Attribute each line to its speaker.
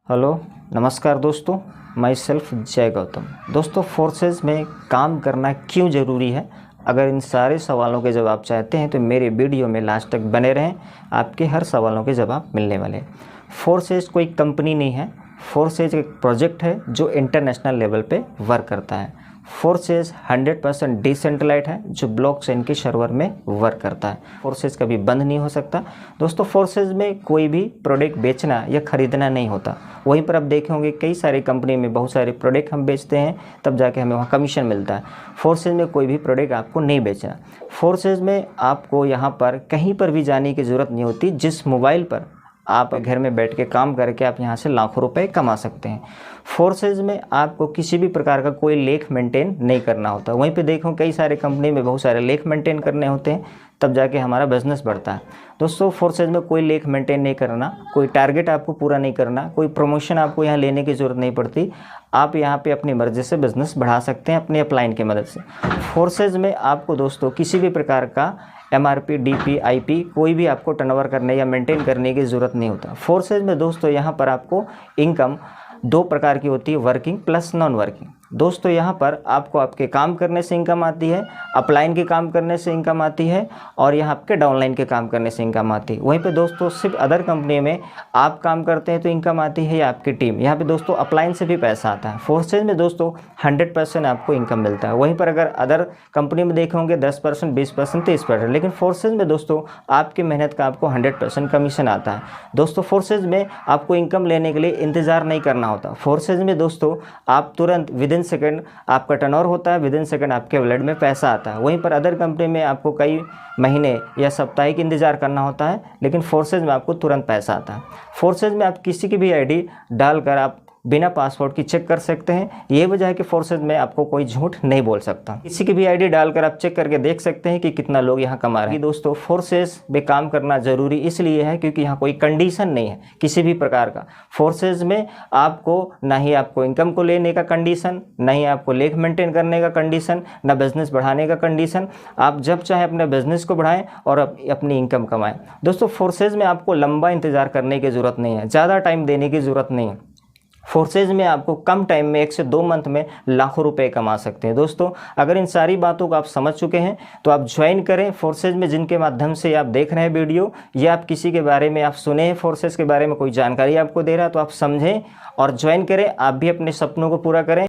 Speaker 1: Hello नमस्कार दोस्तों, my self जय गौतम। दोस्तों, फोर्सेस में काम करना क्यों ज़रूरी है? अगर इन सारे सवालों के जवाब चाहते हैं तो मेरे वीडियो में लास्ट तक बने रहें, आपके हर सवालों के जवाब मिलने वाले हैं। फोर्सेस कोई कंपनी नहीं है, फोर्सेस एक प्रोजेक्ट है जो इंटरनेशनल लेवल पे वर्क करता है। फोर्सेस 100% डिसेंट्रलाइज्ड है जो ब्लॉकचेन के सर्वर में वर्क करता है। फोर्सेस कभी बंद नहीं हो सकता। दोस्तों, फोर्सेस में कोई भी प्रोडक्ट बेचना या ख़रीदना नहीं होता। वहीं पर आप देखे होंगे कई सारी कंपनी में बहुत सारे प्रोडक्ट हम बेचते हैं, तब जाके हमें वहाँ कमीशन मिलता है। फोर्सेस में कोई भी प्रोडक्ट आपको नहीं बेचना। फोर्सेस में आपको यहाँ पर कहीं पर भी जाने की ज़रूरत नहीं होती। जिस मोबाइल पर आप घर में बैठ के काम करके आप यहाँ से लाखों रुपए कमा सकते हैं। फोर्सेज में आपको किसी भी प्रकार का कोई लेख मेंटेन नहीं करना होता। वहीं पे देखो कई सारे कंपनी में बहुत सारे लेख मेंटेन करने होते हैं, तब जाके हमारा बिजनेस बढ़ता है। दोस्तों, फोर्सेज में कोई लेख मेंटेन नहीं करना, कोई टारगेट आपको पूरा नहीं करना, कोई प्रमोशन आपको यहाँ लेने की ज़रूरत नहीं पड़ती। आप यहाँ पे अपनी मर्ज़ी से बिज़नेस बढ़ा सकते हैं अपने अपलाइन की मदद से। फोर्सेज में आपको दोस्तों किसी भी प्रकार का MRP, DP, IP कोई भी आपको टर्नओवर करने या मेंटेन करने की ज़रूरत नहीं होता। फोर्सेज में दोस्तों यहाँ पर आपको इनकम दो प्रकार की होती है, वर्किंग प्लस नॉन वर्किंग। दोस्तों, यहाँ पर आपको आपके काम करने से इनकम आती है, अपलाइन के काम करने से इनकम आती है, और यहाँ आपके डाउनलाइन के काम करने से इनकम आती है। वहीं पे दोस्तों सिर्फ अदर कंपनी में आप काम करते हैं तो इनकम आती है या आपकी टीम। यहाँ पे दोस्तों अपलाइन से भी पैसा आता है। फोर्सेज में दोस्तों 100% आपको इनकम मिलता है। वहीं पर अगर अदर कंपनी में देखे होंगे 10%, 20%, 30%, लेकिन फोर्सेज में दोस्तों आपकी मेहनत का आपको 100% कमीशन आता है। दोस्तों, फोर्सेज में आपको इनकम लेने के लिए इंतज़ार नहीं करना होता। फोर्सेज में दोस्तों आप तुरंत विदिन सेकंड आपका टर्नओवर होता है, विदिन सेकंड आपके वॉलेट में पैसा आता है। वहीं पर अदर कंपनी में आपको कई महीने या साप्ताहिक इंतजार करना होता है, लेकिन फोर्सेज में आपको तुरंत पैसा आता है। फोर्सेज में आप किसी की भी आईडी डालकर आप बिना पासवर्ड की चेक कर सकते हैं। ये वजह है कि फोर्सेज में आपको कोई झूठ नहीं बोल सकता। किसी की भी आईडी डालकर आप चेक करके देख सकते हैं कि कितना लोग यहाँ कमा रहे हैं। दोस्तों, फोर्सेज में काम करना ज़रूरी इसलिए है क्योंकि यहाँ कोई कंडीशन नहीं है किसी भी प्रकार का। फोर्सेज में आपको ना ही आपको इनकम को लेने का कंडीशन, ना ही आपको लेख मेंटेन करने का कंडीशन, ना बिजनेस बढ़ाने का कंडीशन। आप जब चाहे अपने बिजनेस को बढ़ाएं और अपनी इनकम कमाएं। दोस्तों, फोर्सेज में आपको लंबा इंतजार करने की ज़रूरत नहीं है, ज़्यादा टाइम देने की ज़रूरत नहीं है। फोर्सेज में आपको कम टाइम में 1 से 2 मंथ में लाखों रुपए कमा सकते हैं। दोस्तों, अगर इन सारी बातों को आप समझ चुके हैं तो आप ज्वाइन करें फोर्सेज में। जिनके माध्यम से आप देख रहे हैं वीडियो, या आप किसी के बारे में आप सुने हैं, फोर्सेज के बारे में कोई जानकारी आपको दे रहा है, तो आप समझें और ज्वाइन करें। आप भी अपने सपनों को पूरा करें।